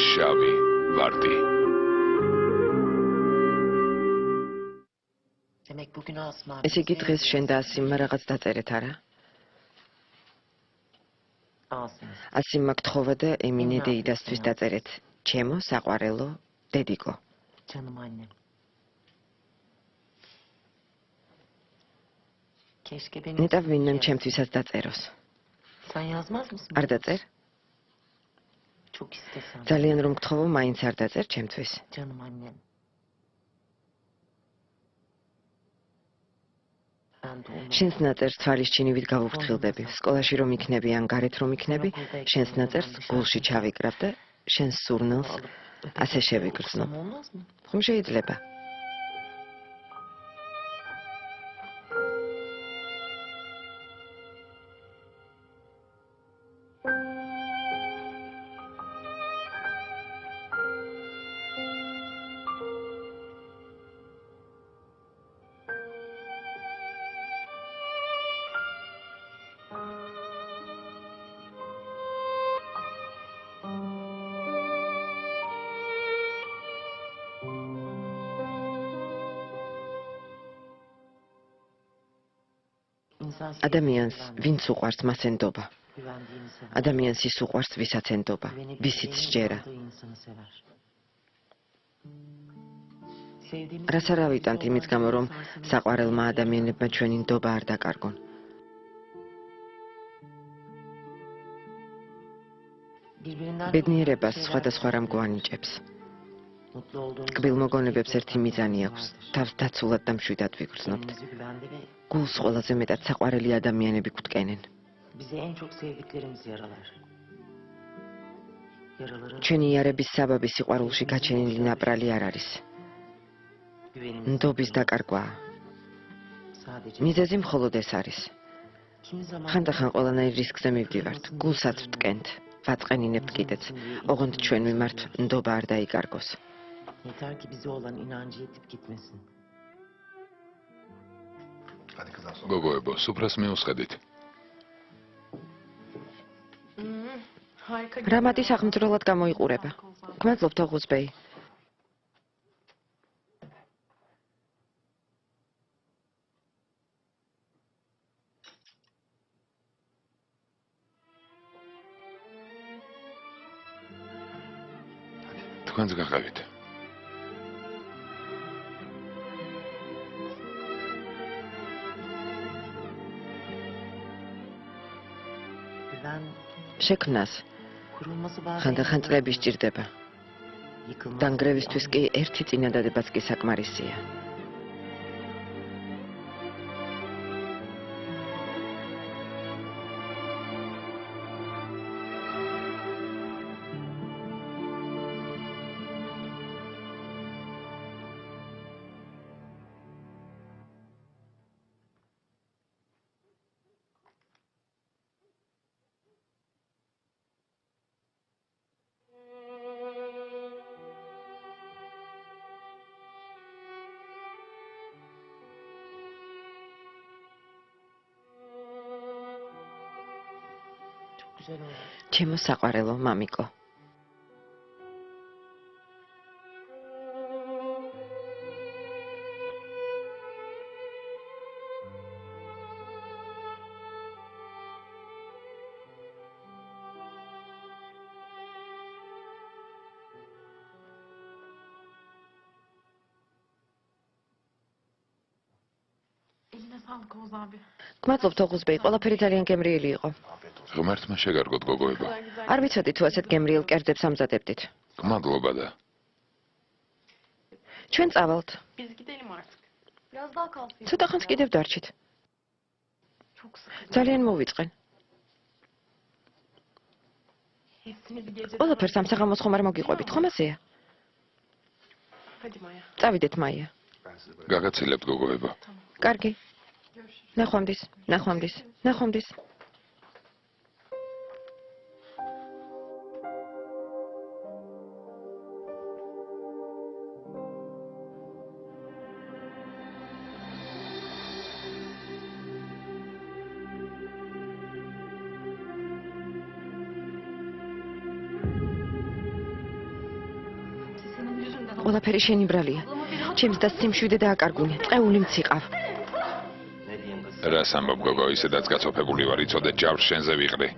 შავი ვარდი. ესე იგი დღეს შენ და ასიმმა რაღაც დაწერეთ, არა? ასიმმა გთხოვა და ემინე დეიდასთვის დაწერეთ. ჩემო საყვარელო დედიკო. ნეტავ მინდამ ჩემთვისაც დაწეროს. არ დაწერ? ძალიან რომ გთხოვო, მაინც არ დაწერ ჩემთვის. შენს ნაწერს თვალის ჩინივით გავუფრთხილდები. სკოლაში რომ იქნები ან გარეთ რომ იქნები, შენს ნაწერს გულში ჩავიკრებ და შენს სურნელს ასე შევიგრძნობ. ხომ შეიძლება? ადამიანს ვინც უყვარს მას ენდობა. ადამიანს ის უყვარს ვისაც ენდობა, ვისიც სჯერა. რას არ ავიტანთ იმის გამო, რომ საყვარელმა ადამიანებმა ჩვენი ნდობა არ დაკარგონ. ბედნიერებას სხვადასხვა რამ გვანიჭებს. ტკბილ მოგონებებს ერთი მიზანი აქვს, თავს დაცულად და მშვიდად ვიგრძნობთ. გულს ყველაზე მეტად საყვარელი ადამიანები გვტკენენ. ჩვენი იარების საბაბი სიყვარულში გაჩენილი ნაპრალი არ არის. ნდობის დაკარგვაა. მიზეზი მხოლოდ ეს არის. ხანდახან ყველანაირ რისკზე მივდივართ, გულსაც ვტკენთ, ვაწყენინებთ კიდეც, ოღონდ ჩვენ მიმართ ნდობა არ დაიკარგოს. Yeter ki bize olan inancı yetip gitmesin. გოგოებო, სუფრას მიუსხედით. რამადი სახელმწიფოდ გამოიყურება. გმადლობთ ოღუზბეი. თქვენც გახევით. შექმნას ხანდახან წლები სჭირდება. დანგრევისთვის კი ერთი წინადადებაც კი საკმარისია. ჩემო საყვარელო მამიკო. გმადლობთ ოღუზბეი, ყველაფერი ძალიან გემრიელი იყო. ღმერთმა შეგარგოთ გოგოებო. არ ვიცოდი თუ ასეთ გემრიელ კერძებს ამზადებდით. გმადლობა და ჩვენ წავალთ. Biz gidelim artık. Biraz daha kalsın. ცოტა ხანს კიდევ დარჩით. Çok sıkıcı. ძალიან მოვიწყენ. Hepsini bir gecede. ყველაფერს ამ საღამოს ხომ არ მოგიყვებით, ხომ ასეა? Hadi Maya. წავიდეთ მაია. გაგაცილებთ გოგოებო. კარგი. Görüşürüz. ნახვამდის, ნახვამდის, ნახვამდის. ყველაფერი შენი ბრალია. ჩემს და სიმშვიდე დააკარგუნე. წეული მციყავ. რას ამბობ გოგო, ისედაც გაწოფებული ვარ, იცოდე ჯავს შენზე ვიყრე.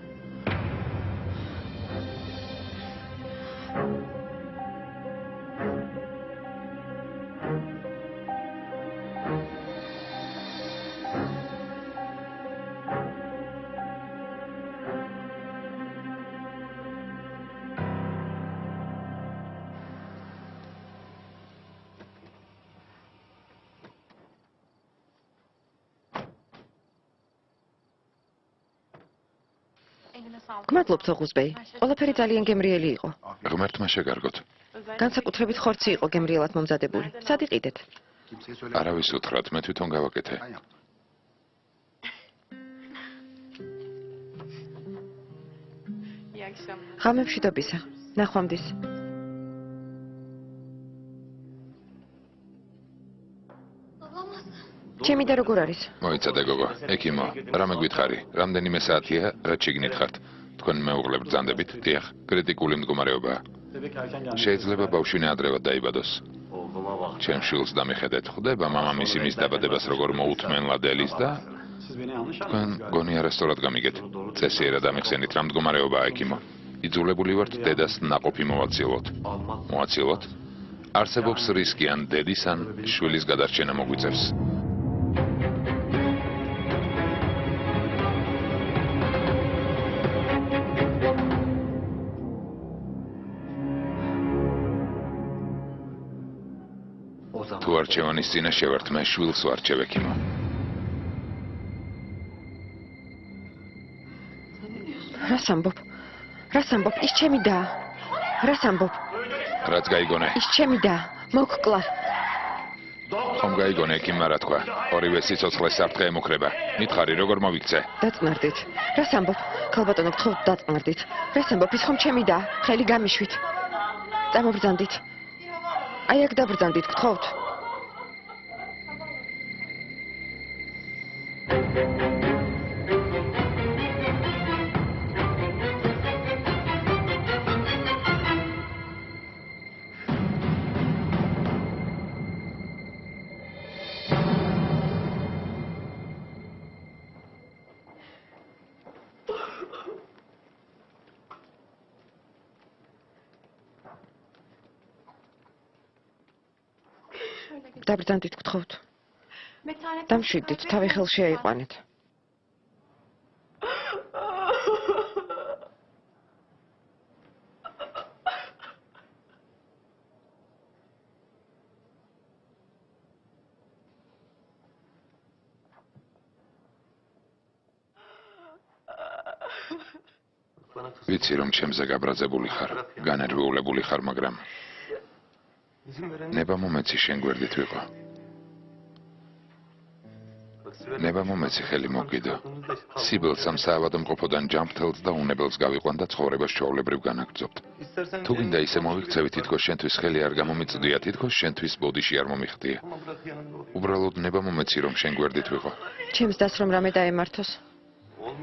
გმადლობთ ოღუზბეი. ყველაფერი ძალიან გემრიელი იყო. ღმერთმა შეგარგოთ. განსაკუთრებით ხორცი იყო გემრიელად მომზადებული. სად იყიდეთ? არავის უთხრათ, მე თვითონ გავაკეთე. İyi akşamlar. ღამემშვიდობისა. ნახვამდის. ჩემი და როგორ არის? მოიცადე გოგო, ექიმო, რამე გითხარი? რამდენიმე საათია, რაც შიგნით ხართ? თქვენ მეუღლე ბრძანდებით? დიახ, კრიტიკული მდგომარეობაა. შეიძლება ბავშვი ნაადრევად დაიბადოს. ჩემ შვილს დამიხედეთ, ხვდება მამამისი მის დაბადებას როგორ მოუთმენლად ელის და თქვენ გონი არასწორად გამიგეთ. წესიერად ამიხსენით, რა მდგომარეობაა ექიმო. იძულებული ვართ დედას ნაყოფი მოვაცილოთ. მოვაცილოთ? არსებობს რისკი ან დედის ან შვილის გადარჩენა მოგვიწევს. თუ არჩევანის წინაშე ვართ, მე შვილს ვარჩევ ექიმო. რას ამბობ? რას ამბობ? ის ჩემი და. რას ამბობ? რაც გაიგონე? ის ჩემი და. მოგკლა. ხომ გაიგონე ექიმმა რა თქვა? ორივე სიცოცხლე საფრთხე ემუქრება. მითხარი როგორ მოვიქცე? დაწნარდით. რას ამბობ? ქალბატონო, გთხოვთ დაწნარდით. რას ამბობ? ის ხომ ჩემი და. ხელი გამიშვით. წამობრძანდით. აი აქ დაბრძანდით, გთხოვთ. დაბრძანდით, გთხოვთ. დამშვიდით, თავი ხელში აიყვანეთ. ვიცი რომ ჩემზე გაბრაზებული ხარ, განერვიულებული ხარ, მაგრამ ნება მომეცი შენ გვერდით ვიყო. ნება მომეცი ხელი მოგიდო. სიბილს ამ საავადმყოფოდან ჯანმრთელს და უნებელს გავიყვან და ცხოვრებას ჩვეულებრივ განაგრძობთ. თუ გინდა ისე მოვიქცევი, თითქოს შენთვის ხელი არ გამომიწვდია, თითქოს შენთვის ბოდიში არ მომიხდია. უბრალოდ ნება მომეცი რომ შენ გვერდით ვიყო. ჩემს დას რომ რამე დაემართოს.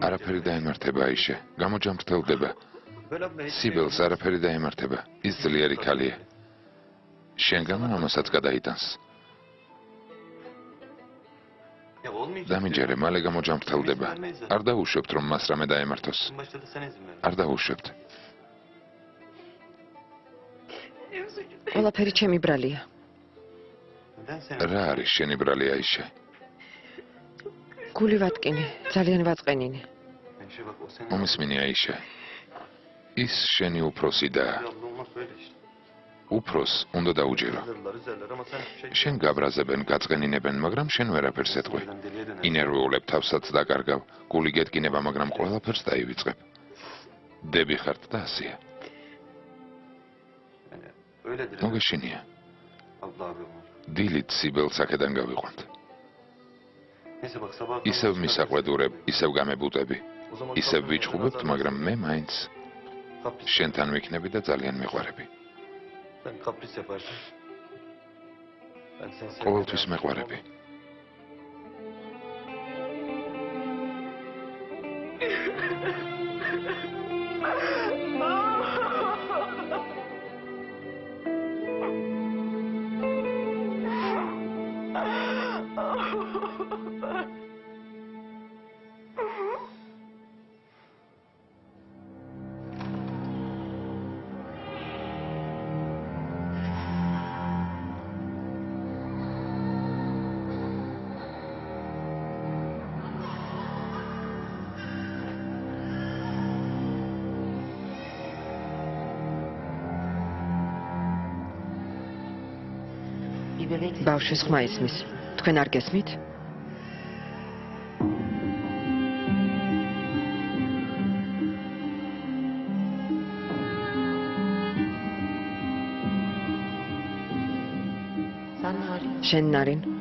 არაფერი დაემართება აიშე, გამოჯანმრთელდება. სიბილს არაფერი დაემართება, ის ძლიერი ქალია. შენგან ამასაც გადაიტანს. დამიჯერე, მალე გამოჯანმრთელდება. არ დაუშვებთ რომ მას რამე დაემართოს. არ დაუშვებთ. ყველაფერი ჩემი ბრალია. რა არის შენი ბრალი აიშე? გული ვატკინე, ძალიან ვაწყენინე. მომისმინე აიშე. ის შენი უფროსი და უფროს უნდა დაუჯერო. შენ გაბრაზებენ, გაწყენინებენ, მაგრამ შენ ვერაფერს ეტყვი. ინერვიულებ თავსაც დაკარგავ, გული გეტკინება, მაგრამ ყველაფერს დაივიწყებ. დები ხართ და ასია. მოგეშინია. დილით სიბელს აქედან გავიყვანთ. ისევ მისაყვედურებ, ისევ გამებუტები. ისევ ვიჩხუბებთ, მაგრამ მე მაინც შენთან ვიქნები და ძალიან მიყვარები. ყოველთვის მეყვარები. ბავშვის ხმა ისმის. თქვენ არ გესმით? შენ ნარინ.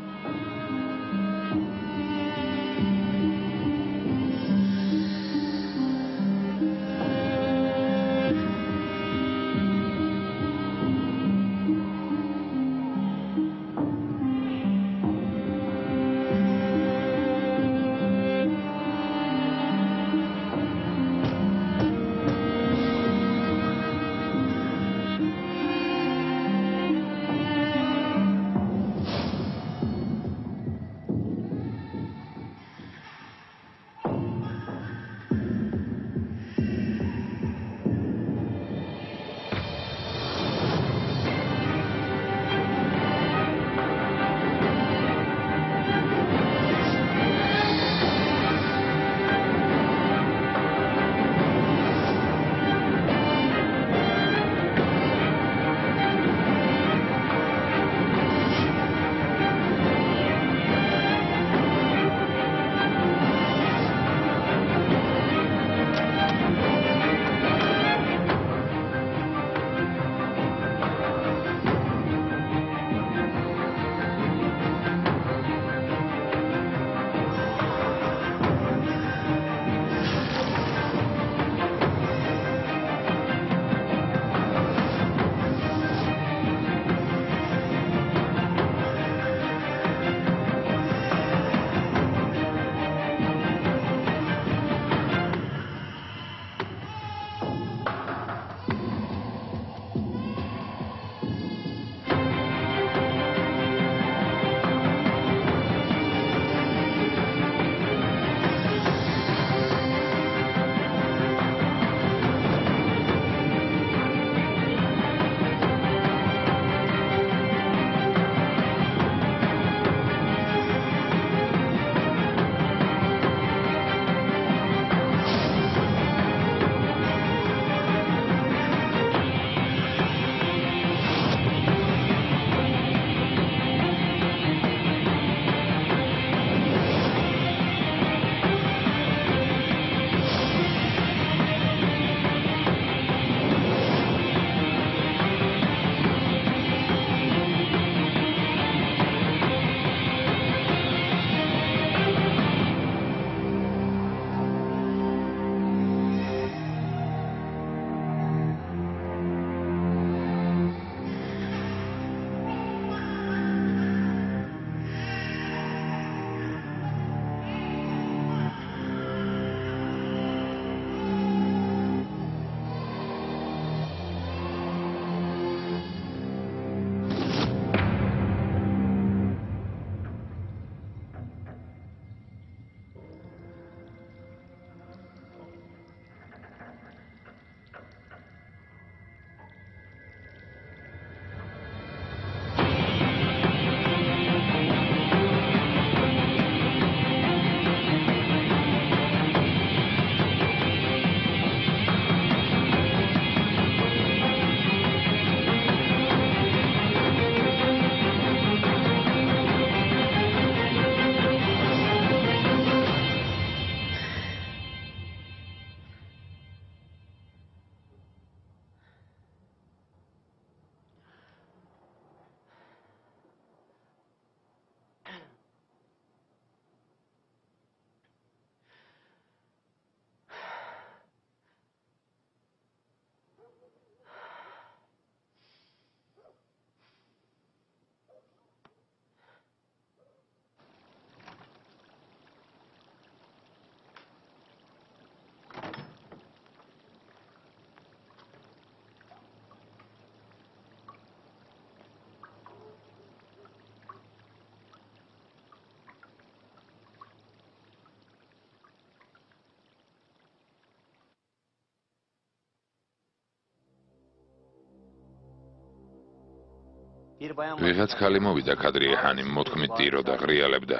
ვიღაც ხალი მოვიდა ქადრი ეჰანი მოთქმით ტიროდა ღრიალებდა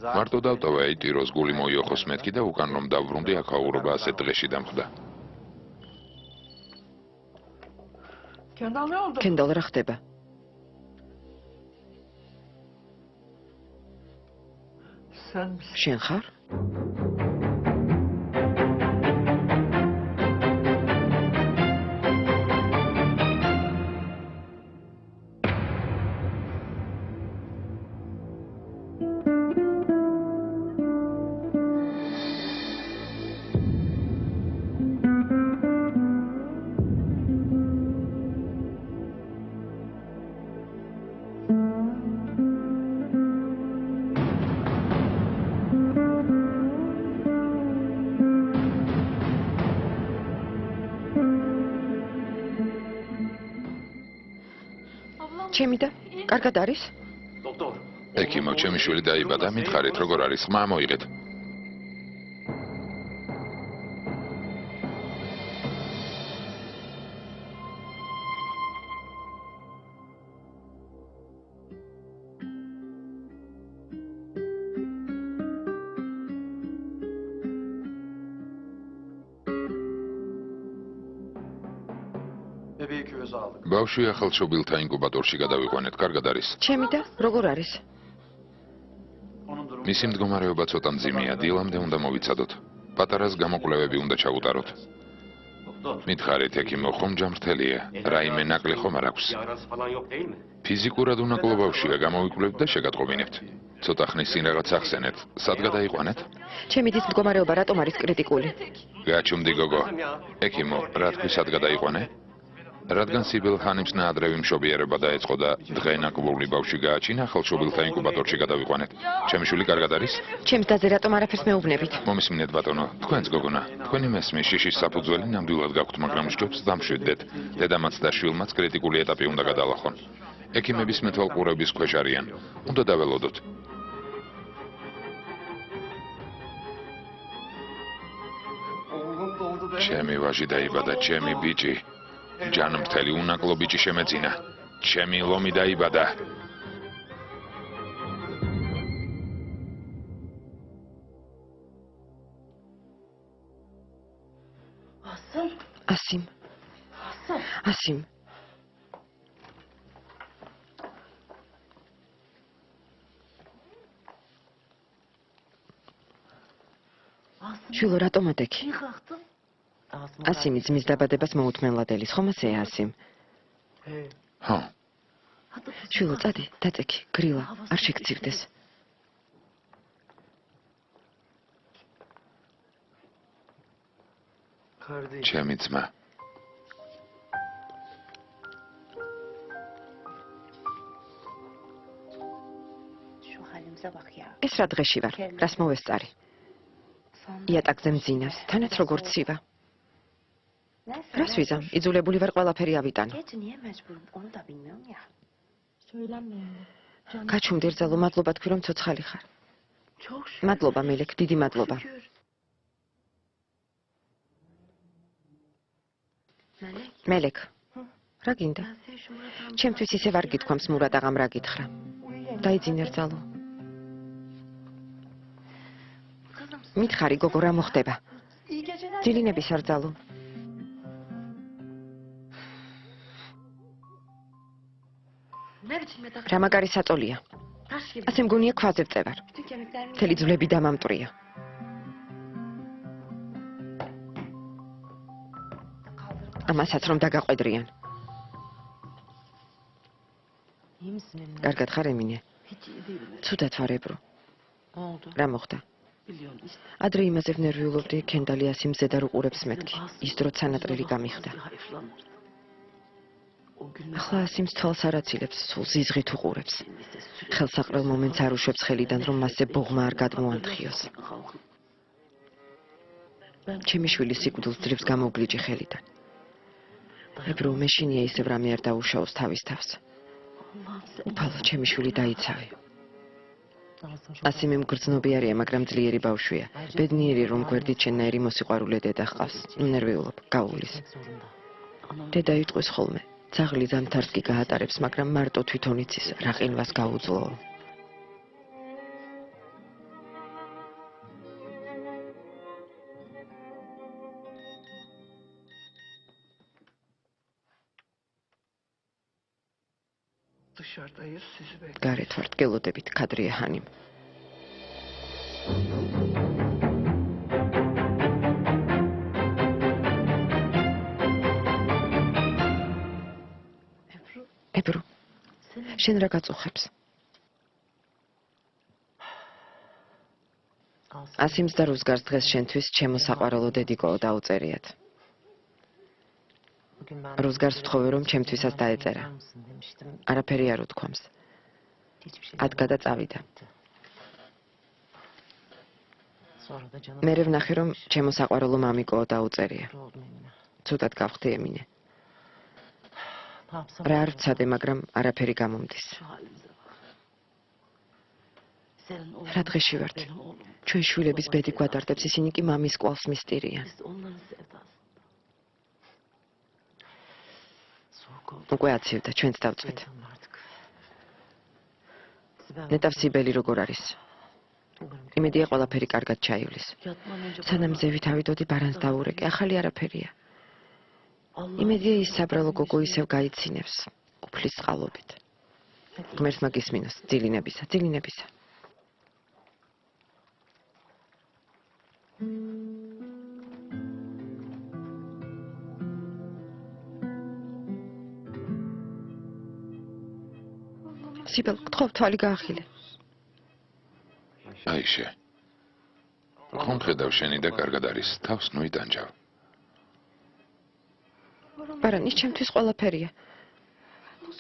მარტო დავტოვა იტიროს გული მოიოხოს მეთქი და უკან რომ დავბრუნდი აქაურობა ასეთ დღეში დამხდა კენდალ რა ხდება შენ ხარ? ჩემი და კარგად არის? ეკიმო, ჩემი შვილი დაიბადა, მითხარით, როგორ არის? ხმა მოიღეთ. ბავშვი ახალშობილთა ინკუბატორში გადავიყვანეთ, კარგად არის. ჩემი და როგორ არის? მისი მდგომარეობა ცოტა მძიმეა, დილამდე უნდა მოვიცადოთ. პატარას გამოკვლევები უნდა ჩაუტაროთ. მითხარით, ეკიმო, ხომ ჯამრთელია, რაიმე ნაკლი ხომ არ აქვს. ფიზიკურად უნაკლო ბავშვია, გამოვიკვლევთ და შეგატყობინებთ. ცოტა ხნის წინ რაღაც ახსენეთ, სად გადაიყვანეთ? ჩემი დის მდგომარეობა რატომ არის კრიტიკული? გაჩუმდი გოგო. ეკიმო, რა თქვი, სად გადაიყვანე? რადგან სიბილ ხანიმს ნაადრევი მშობიერება დაეწყო და დღენაკვლული ბავშვი გააჩინა, ახალშობილთა ინკუბატორში გადავიყვანეთ. ჩემი შვილი კარგად არის? ჩემს დაზე რატომ არაფერს მეუბნებით? მომისმინეთ ბატონო, თქვენს გოგონა, თქვენი მესმის შიშის საფუძველი ნამდვილად გაქვთ, მაგრამ სჯობს დამშვიდდეთ. დედამაც და შვილმაც კრიტიკული ეტაპი უნდა გადალახონ. ექიმების მეთვალყურების ქვეშ არიან. უნდა დაველოდოთ. ჩემი ვაჟი დაიბადა, ჩემი ბიჭი. ჯანმრთელი უნაკლო ბიჭი შემეძინა. ჩემი ლომი დაიბადა. ასიმ. ასიმ. შვილო, რატომ ადექი? ასიმი ძმის დაბადებას მოუთმენლად ელის, ხომ ასეა ასიმ? ხო. შვილო, წადი, დაწექი, გრილა, არ შეგცივდეს. ჩემი ძმა. ეს რა დღეში ვარ? რას მოვესწარი? იატაკზე მძინავს, თანაც როგორც ცივა. რას ვიზამ? იძულებული ვარ ყველაფერი ავიტანო. გაჩუმდი რძალო, მადლობა თქვი რომ ცოცხალი ხარ. მადლობა მელექ, დიდი მადლობა. მელექ, რა გინდა? ჩემთვის ისე ვარ გითქვამს მურად აღამ რა გითხრა. დაიძინე რძალო. მითხარი გოგო, რა მოხდება? ძილინების არ რძალო. რა მაგარი საწოლია. ასე მგონია ქვაზე ვწევარ. მთელი ძვლები დამამტრია. ამასაც რომ დაგაყვედრიან. კარგად ხარ ემინე? ცუდად ვარ ებრო. რა მოხდა? ადრე იმაზე ვნერვიულობდი, კენდალი ასიმზე და უყურებს მეთქი. ის დრო სანატრელი გამიხდა. ახლა ასიმს თვალს არ აცილებს, სულ ზიზღით უყურებს. ხელსაყრელ მომენტს არ უშვებს ხელიდან, რომ მასზე ბოღმა არ გადმოანთხიოს. ჩემი შვილი სიკვდილს ძრებს გამოვგლიჯი ხელიდან. ებრო, მეშინია ისევ რამე არ დაუშაოს თავის თავს. უფალო, ჩემი შვილი დაიცავი. ასიმი მგრძნობიარია, მაგრამ ძლიერი ბავშვია. ბედნიერი რომ გვერდით შენნაირი მოსიყვარულე დედა ჰყავს. ნუ ნერვიულობ, გაუვლის. დედა იტყვის ხოლმე. ძაღლი ზამთარს კი გაატარებს, მაგრამ მარტო თვითონ იცის, რა ყინვას გაუძლოო. გარეთ ვარ, დგელოდებით, ქადრია ჰანიმ. ებრუ, შენ რა გაწუხებს? ასიმს და რუსგარს დღეს შენთვის ჩემო საყვარელო დედიკო დაუწერიათ. რუსგარს ვთხოვე რომ ჩემთვისაც დაეწერა. არაფერი არ უთქვამს. ადგა და წავიდა. მერე ვნახე რომ ჩემო საყვარელო მამიკო დაუწერია. ცუდად გავხდი ემინე. რა არ ვცადე, მაგრამ არაფერი გამომდის. რა დღეში ვართ? ჩვენი შვილების ბედი გვადარდებს, ისინი კი მამის კვალს მისტირიან. უკვე აცივდა, ჩვენც დავწვეთ. ნეტავ სიბელი როგორ არის? იმედია ყველაფერი კარგად ჩაივლის. სანამ ზევით ავიდოდი ბარანს დაურეკე, ახალი არაფერია. იმედია ის საბრალო გოგო ისევ გაიცინებს, უფლის წყალობით. ღმერთმა გისმინოს, ძილინებისა, ძილინებისა. სიბელ, გთხოვ, თვალი გაახილე. აიშე. ხომ ხედავ შენი და კარგად არის, თავს ნუ იტანჯავ. ბარან, ის ჩემთვის ყველაფერია.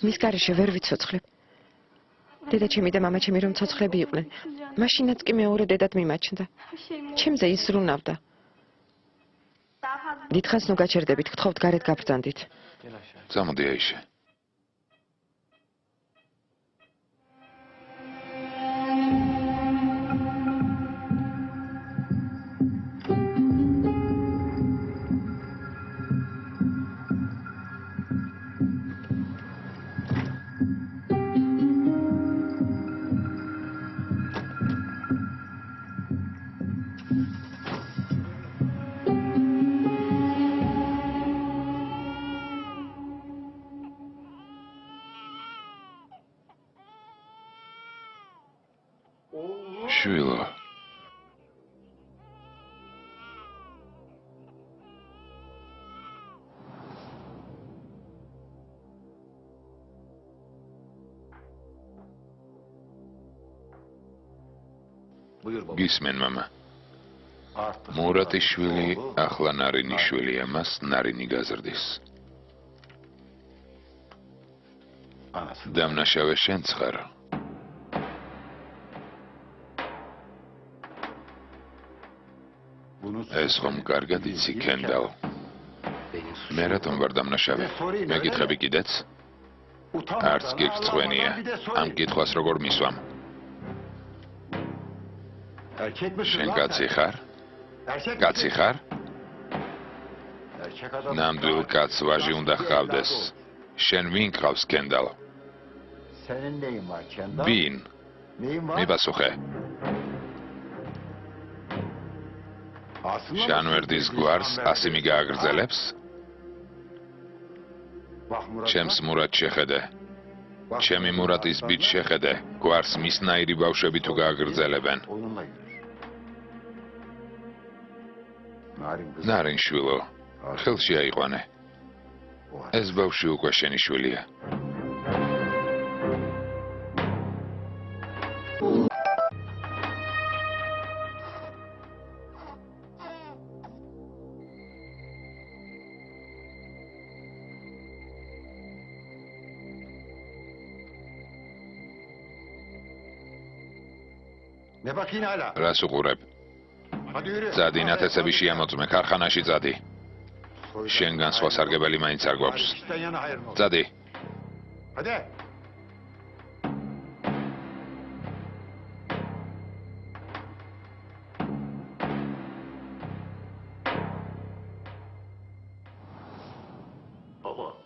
მის გარეშე ვერ ვიცოცხლებ. დედა ჩემი და მამა ჩემი რომ ცოცხლები იყვნენ, მაშინაც კი მეორე დედად მიმაჩნდა. ჩემზე ის ზრუნავდა. დიდხანს ნუ გაჩერდებით, გთხოვთ გარეთ გაბრძანდით. წამოდი აიშე. შვილო. გისმენ მამა. მურატის შვილი ახლა ნარინის შვილია, მას ნარინი გაზრდის. დამნაშავე შენც ხარ. ეს ხომ კარგად იცი, კენდალ. მე რატომ ვარ დამნაშავე? მეკითხები კიდეც? არც გიგწვენია. ამ კითხვას როგორ მისვამ? შენ კაცი ხარ? კაცი ხარ? ნამდვილ კაცს ვაჟი უნდა ჰყავდეს. შენ ვინ გყავს, კენდალ? ვინ? მიპასუხე. ჟანვერდის გვარს ასიმი გააგრძელებს? ჩემს მურატ შეხედე. ჩემი მურატის ბიჭ შეხედე. გვარს მისნაირი ბავშვები თუ გააგრძელებენ. ნარინ შვილო, ხელში აიყვანე. ეს ბავშვი უკვე შენი შვილია. რას უყურებ? წადი ნათესები შეამოწმე, ქარხანაში წადი. შენგან სხვა სარგებელი მაინც არ გვაქვს. წადი.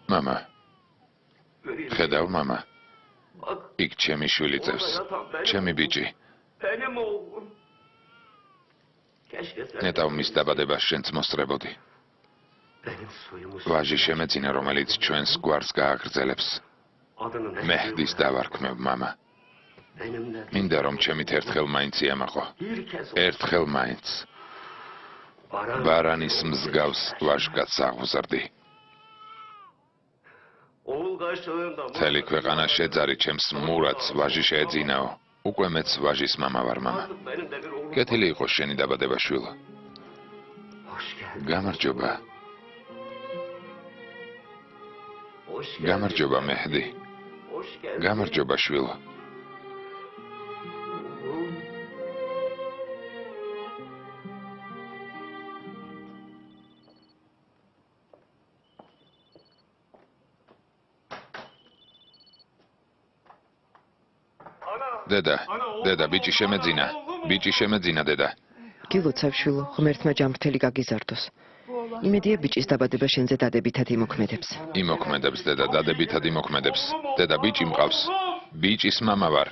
მამა. ხედავ, მამა. იქ ჩემი შვილი წევს. ჩემი ბიჭი. ნეტავ მის დაბადებას შენც მოსწრებოდი. ვაჟი შემეძინა, რომელიც ჩვენს გვარს გააგრძელებს. მეჰდის დავარქმევ, მამა. მინდა რომ ჩემით ერთხელ მაინც იამაყო. ერთხელ მაინც. ბარანის მსგავს ვაჟკაცს აღვზრდი. მთელი ქვეყანა შეძარი ჩემს მურats ვაჟი შეეძინაო. უკვე მეც ვაჟის მამა ვარ მამა. კეთილი იყოს შენი დაბადება შვილო. გამარჯობა. გამარჯობა მეჰდი. გამარჯობა შვილო. დედა, ბიჭი შემეძინა დედა. გილოცავ შვილო, ღმერთმა ჯამრთელი გაგიზარდოს. იმედია ბიჭის დაბადება შენზე დადებითად იმოქმედებს. იმოქმედებს დედა, დადებითად იმოქმედებს. დედა, ბიჭი მყავს. ბიჭის მამა ვარ.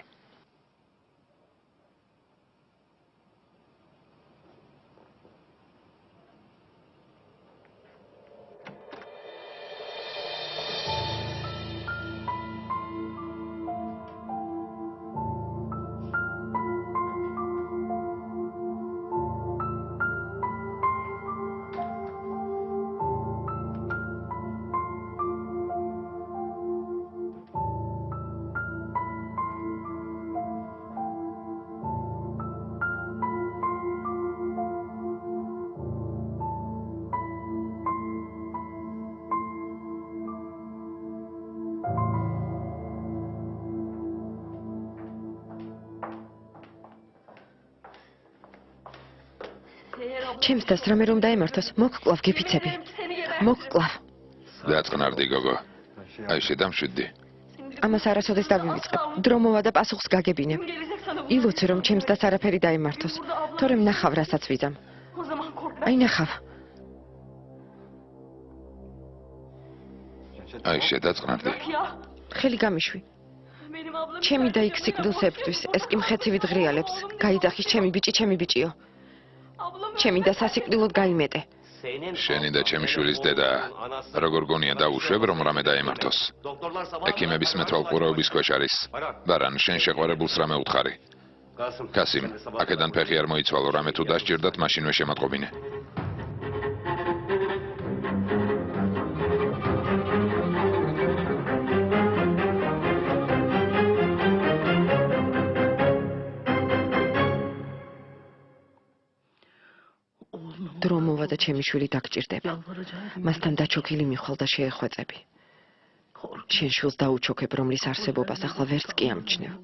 ჩემს დას რამე რომ დაემართოს, მოგკლავ გიფიცები. მოგკლავ. დაწყნარდი გოგო. აი შედამშვიდდი. ამას არასოდეს დავივიწყებ. დრო მოვა და პასუხს გაგებინებ. ილოცე რომ ჩემს დას არაფერი დაემართოს. თორემ ნახავ რასაც ვიძამ. აი ნახავ. აი შედაწყნარდი. ხელი გამიშვი. ჩემი და იქ სიკვდილს ეფრთვის, ეს კი მხეცივი დღრიალებს. გაიძახის ჩემი ბიჭი, ჩემი ბიჭიო. ჩემი და სასიკვდილოდ გაიმეტე. შენი და ჩემი შვილის დედა როგორ გონია დაუშვებ რომ რამე დაემართოს. ექიმების მეთვალყურეობის ქვეშ არის. ბარან შენ შეყვარებულს რამე უთხარი. კასიმ, აქედან ფეხი არ მოიცვალო, რამე თუ დასჭირდათ მაშინვე შემატყობინე. დრო მოვა და ჩემი შვილი დაგჭირდება. მასთან დაჩოქილი მიხვალ და შეეხვეწები. შენ შვილს დაუჩოქებ, რომლის არსებობას ახლა ვერც კი ამჩნევ.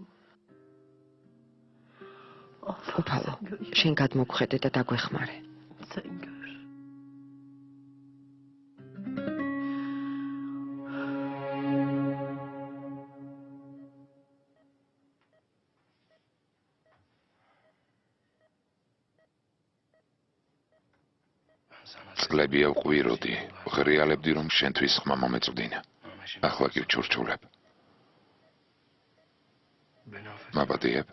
უფალო, შენ გადმოგხედე და დაგვეხმარე. წლებია ვყვიროდი, ღრიალებდი რომ შენთვის ხმა მომეწვდინა. ახლა კი ჩურჩულებ. მაბადიებ.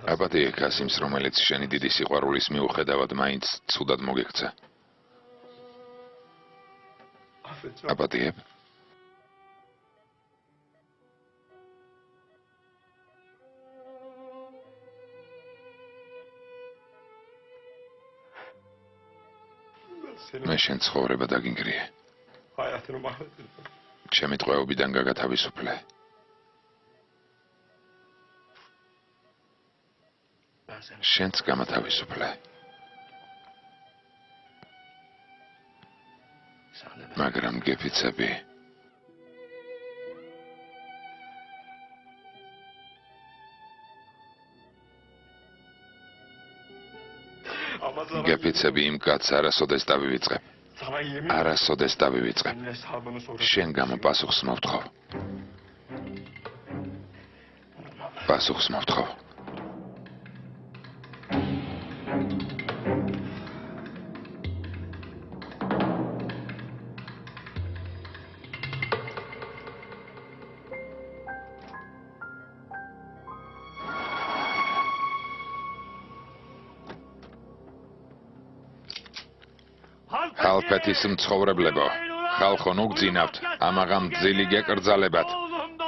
აბადიე კასიმს, რომელიც შენი დიდი სიყვარულის მიუხედავად მაინც ცუდად მოგექცა. აბადიებ. მე შენ ცხოვრება დაგინგრიე. ჩემი ტყვეობიდან გაგათავისუფლე. შენც გამათავისუფლე. მაგრამ გეფიცები. გეფიცები იმ კაცს არასოდეს დავივიწყებ. არასოდეს დავივიწყებ. შენ გამო პასუხს მოვთხოვ. პასუხს მოვთხოვ. ხალხეთის მცხოვრებლებო, ხალხო ნუ გძინავთ, ამაღამ ძილი გეკრძალებათ.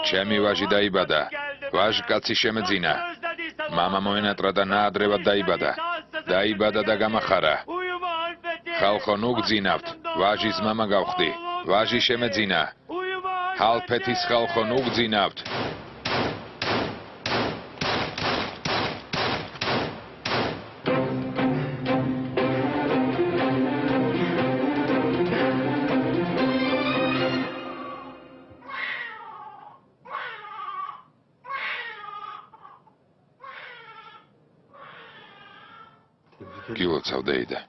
ჩემი ვაჟი დაიბადა, ვაჟკაცი შემეძინა. მამა მოენატრა და ნაადრევად დაიბადა. დაიბადა და გამახარა. ხალხო ნუ გძინავთ, ვაჟის მამა გავხდი, ვაჟი შემეძინა. ჰალფეთის ხალხო ნუ გძინავთ. გილოცავ დეიდა.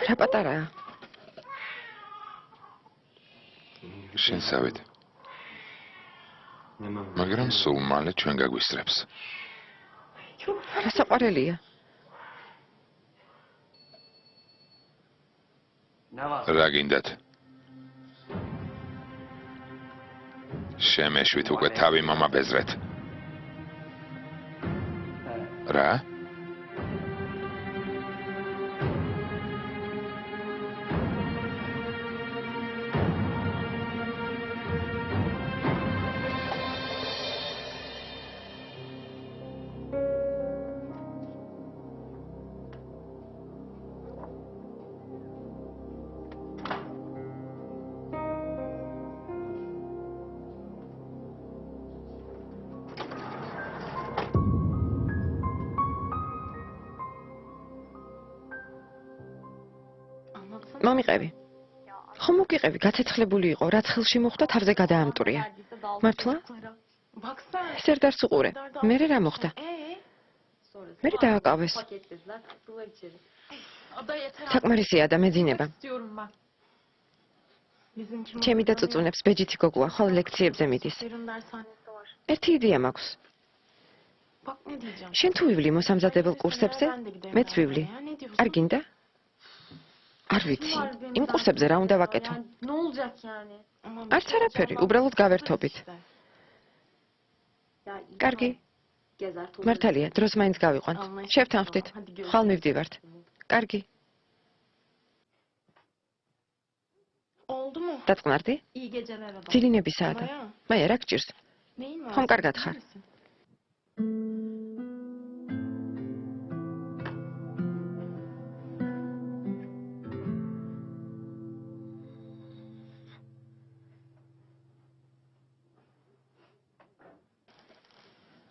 რა პატარაა? შენსავით. მაგრამ სულ მალე ჩვენ გაგვისწრებს. რა საყვარელია? რა გინდათ? შემეშვით უკვე თავი მამა ბეზრეთ. რა? მომიყევი. ხომ მოგიყევი, გაცეცხლებული იყო, რაც ხელში მოხდა, თავზე გადაამტვრია. მართლა? Baksana. ეს ერთ არც უყურე. მერე რა მოხდა? მერე დააკავეს. O da yeter. საკმარისია და მეძინება. İstiyorum ben. Bizimki ჩემი და წუწუნებს ბეჯითი გოგოა, ხოლ ლექციებზე მიდის. Serum dershanesi var. ერთი იდეა მაქვს. Bak ne diyeceğim. შენ თუ ვივლი მოსამზადებელ კურსებზე, მეც ვივლი. არ გინდა? არ ვიცი. იმ კურსებზე რა უნდა ვაკეთო? Ne olacak yani? არც არაფერი, უბრალოდ გავერთობით. Ya, კარგი, gezer tozar. მართალია, დროს მაინც გავიყვანთ. შევთანხმდით. ხვალ მივდივართ. კარგი, Oldu mu? დაწყნარდი? İyi geceler adam. ძილინების საათა. Maya, მაია, რა გჭირს? neyin var? ხომ კარგად ხარ? İyi misin?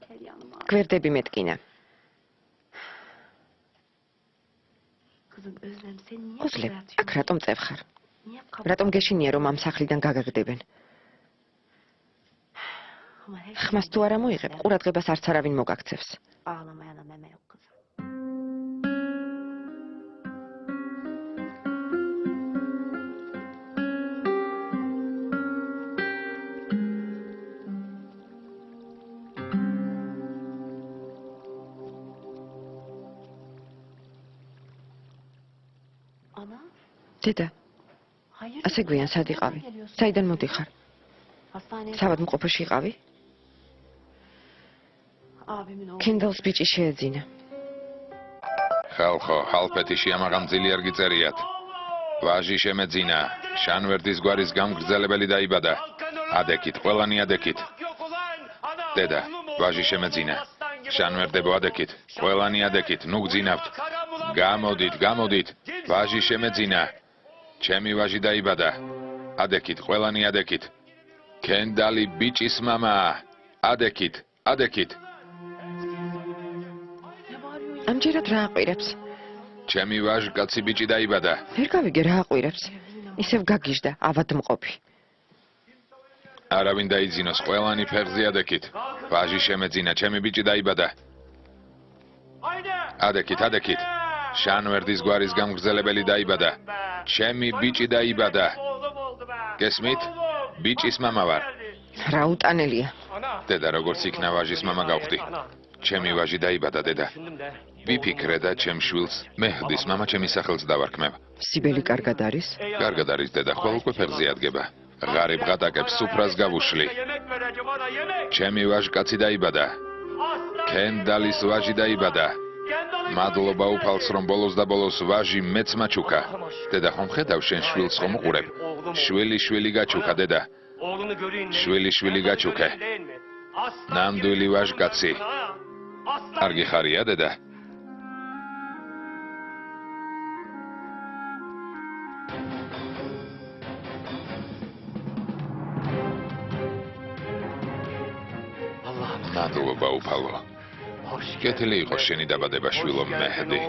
Gel yanıma. გვერდები მეტკინა. Kızım Özlem sen niye ოზლე, buraya აქ რატომ წევხარ? Niye kapı? რატომ გეშინია რომ ამ სახლიდან გაგაგდებენ? Ama her ხმას თუ არა მოიღებ, ყურადღებას არც არავინ მოგაქცევს. Ağlamayana meme yok kızım. Ana, დედა, hayır. ასე გვიან სად იყავი? საიდან მოდიხარ? Hastaneye. საბადმყოფოში იყავი? Abimin oğlu. კენდალს ბიჭი შეეძინა. ხალხო, ჰალფეთიში ამაღამძილი არ გიწერიათ. ვაჟი შემეძინა. შანვერდის გვარის გამგრძელებელი დაიბადა. ადექით, ყველანი ადექით. დედა, ვაჟი შემეძინა. შანვერდებო ადექით, ყველანი ადექით, ნუ გძინავთ. გამოდით, გამოდით. ვაჟი შემეძინა. ჩემი ვაჟი დაიბადა. ადექით, ყველანი ადექით. კენდალი ბიჭის მამაა. ადექით, ადექით. ამჯერად რა აყვირებს? ჩემი ვაჟკაცი ბიჭი დაიბადა. ვერ გავიგე რა აყვირებს. ისევ გაგიჟდა, ავადმყოფი. არავინ დაიძინოს, ყველანი ფერზე ადექით. ვაჟი შემეძინა, ჩემი ბიჭი დაიბადა. ადექით, ადექით. შანვერდის გვარის გამგრძელებელი დაიბადა. ჩემი ბიჭი დაიბადა. გესმით? ბიჭის მამა ვარ. რა უტანელია. დედა, როგორც იქნა ვაჟის მამა გავხდი. ჩემი ვაჟი დაიბადა, დედა. ვიფიქრე და ჩემ შვილს მეჰდის მამა ჩემის სახელს დავარქმევ. სიბელი კარგად არის? კარგად არის, დედა, ხვალ უკვე ფეხზე ადგება. ღარიბ ღატაკებს სუფრას გავუშლი. ჩემი ვაჟკაცი დაიბადა. კენდალის ვაჟი დაიბადა. მადლობა უფალს, რომ ბოლოს და ბოლოს ვაჟი მეც მაჩუქა. დედა, ხომ ხედავ შენ შვილს ხომ უყურებ? შვილი გაჩუქა, დედა. შვილი გაჩუქე. ნამდვილი ვაჟკაცი. კარგი ხარია, დედა. მადლობა უფალო. კეთილი იყოს შენი დაბადება შვილო მეჰდი.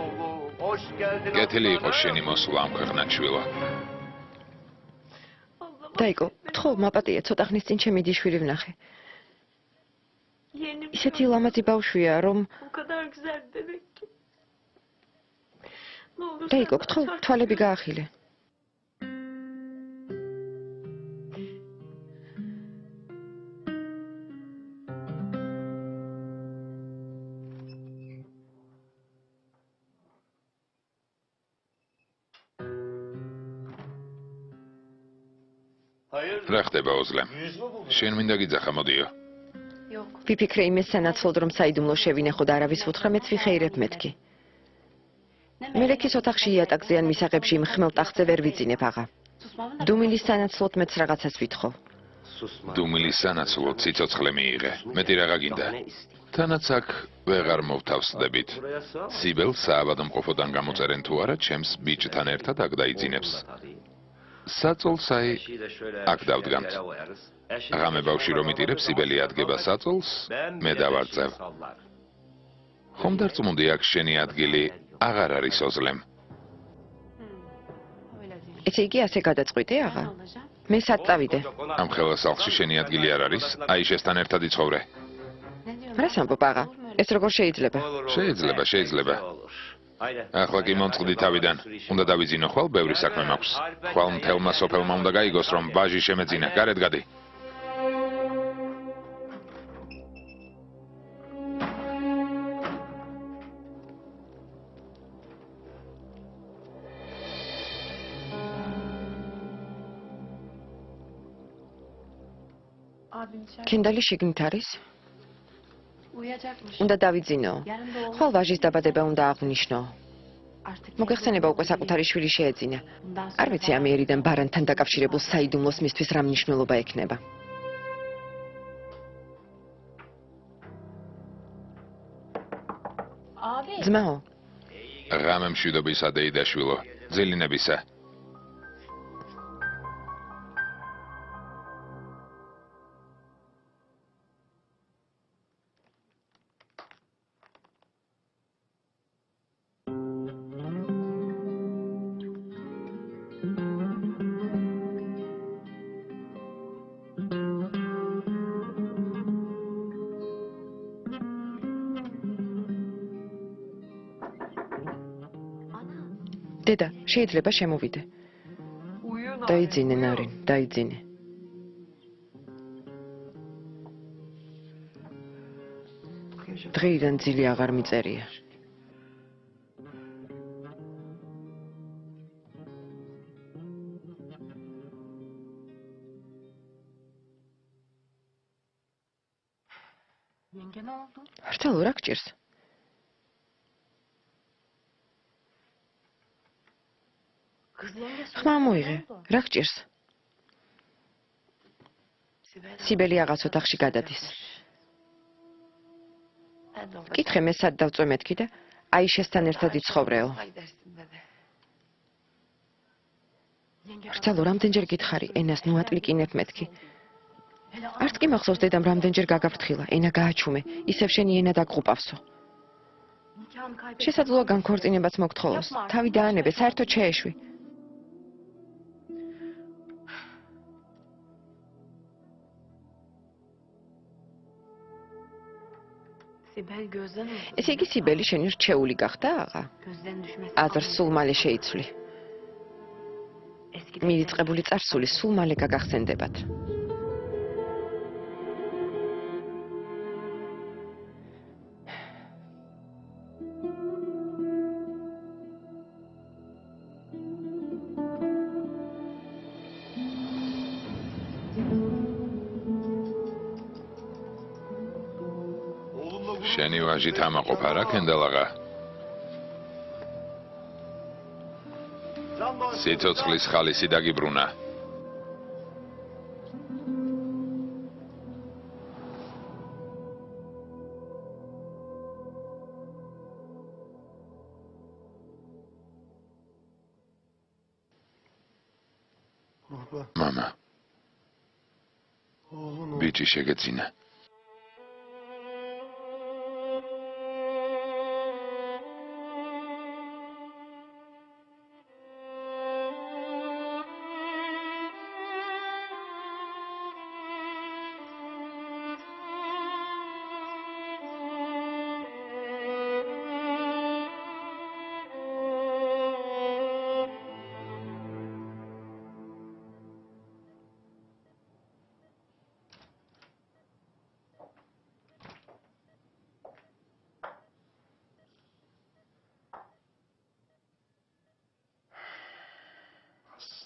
კეთილი იყოს შენი მოსვლა ამ ქვეყნად შვილო. დაიკო, თქო, მაპატია, ცოტა ხნის წინ ჩემი დიშვილი ვნახე. ისეთი ლამაზი ბავშვია, რომ დაიკო, თქო, თვალები გაახილე. რა ხდება ოზლემ? შენ მინდა გიძახა მოდიო. ვიფიქრე იმის სანაცვლოდ, რომ საიდუმლო შევინახო და არავის ვუთხრა, მეც ვიხეირებ მეთქი. მელექის ოთახში იატაკზე ან მისაღებში იმ ხმელ ტახტზე ვერ ვიძინებ აღა. დუმილის სანაცვლოდ მეც რაღაცას ვითხოვ. დუმილის სანაცვლოდ ციცოცხლე მიიღე. მეტი რაღა გინდა? თანაც აქ ვეღარ მოვთავსდებით. სიბელ საავადმყოფოდან გამოწერენ თუ არა, ჩემს ბიჭთან ერთად აქ დაიძინებს. საწოლს აი აქ დავდგამთ. ღამე ბავში რომ იტირებს, სიბელი ადგება საწოლს, მე დავარწევ. ხომ დარწმუნდი აქ შენი ადგილი აღარ არის ოზლემ. ესე იგი ასე გადაწყვიტე აღა? მე სად წავიდე? ამ ხელა სახლში შენი ადგილი არ არის, აი შესთან ერთად იცხოვრე. რას ამბობ აღა? ეს როგორ შეიძლება? შეიძლება. ახლა კი მომწყდი თავიდან. უნდა დავიძინო ხვალ, ბევრი საქმე მაქვს. ხვალ მთელმა სოფელმა უნდა გაიგოს, რომ ბაჟი შემეძინა. გარეთ გადი. კენდალი შიგნით არის? უნდა დავიძინო. ხვალ ვაჟის დაბადება უნდა აღვნიშნო. მოგეხსენება უკვე საკუთარი შვილი შეეძინა. არ ვიცი ამიერიდან ბარანთან დაკავშირებულ საიდუმლოს მისთვის რა მნიშვნელობა ექნება. ძმაო, ღამე მშვიდობისა დეიდაშვილო, ძილინებისა. დედა, შეიძლება შემოვიდე. დაიძინე ნარინ, დაიძინე. დღეიდან ძილი აღარ მიწერია. ართალო, რა გჭირს? ხმა მოიღე, რა გჭირს? სიბელი აღაც ოთახში გადადის. კითხე მე სად დავწვე მეთქი და აიშესთან ერთად იცხოვრეო. ართალო, რამდენჯერ გითხარი, ენას ნუ ატლიკინებ მეთქი. არც კი მახსოვს დედამ რამდენჯერ გაგაფრთხილა, ენა გააჩუმე, ისევ შენი ენა დაგყუპავსო. შესაძლოა განქორწინებაც მოგთხოვოს. თავი დაანებე, საერთოდ შეეშვი. ესე იგი სიბელი შენი რჩეული გახდა აღა? აზრს სულ მალე შეიცვლი. მივიწყებული წარსული სულ მალე გაგახსენდებათ. შენი ვაჟი თამაყოფა რა კენდალ აღა? სიცოცხლის ხალისი დაგიბრუნა. მამა, ბიჭი შეგეძინა.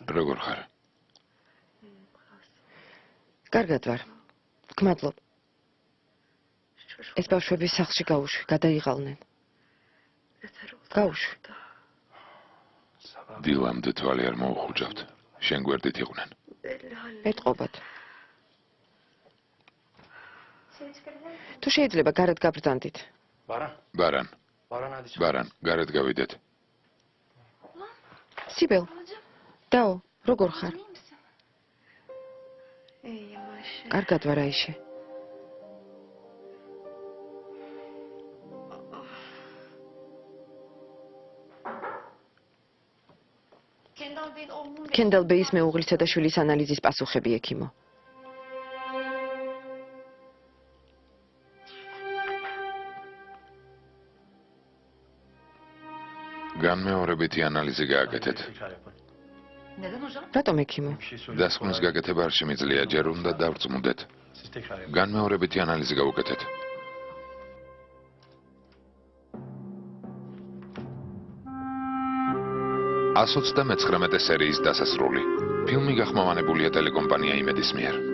როგორ ხარ? კარგად ვარ. გმადლობ. ეს ბავშვები სახლში გაუშვი, გადაიღალნენ. გაუშვი. დილამდე თვალი არ მოუხუჭავთ. შენ გვერდით იყვნენ. ეტყობათ. თუ შეიძლება გარეთ გაბრძანდით. ბარან, გარეთ გავიდეთ. სიბელ. დაო, როგორ ხარ? კარგად ვარ აიშე. კენდალ ბეის მეუღლისა და შვილის ანალიზის პასუხები ექიმო. განმეორებითი ანალიზი გააკეთეთ. რატომ ექიმო? დასკვნის გაკეთება არ შემიძლია, ჯერ უნდა დავწმუნდეთ. განმეორებითი ანალიზი გავუკეთეთ. $129 სერიის დასასრული. ფილმი გახმოვანებულია ტელეკომპანია იმედის მიერ.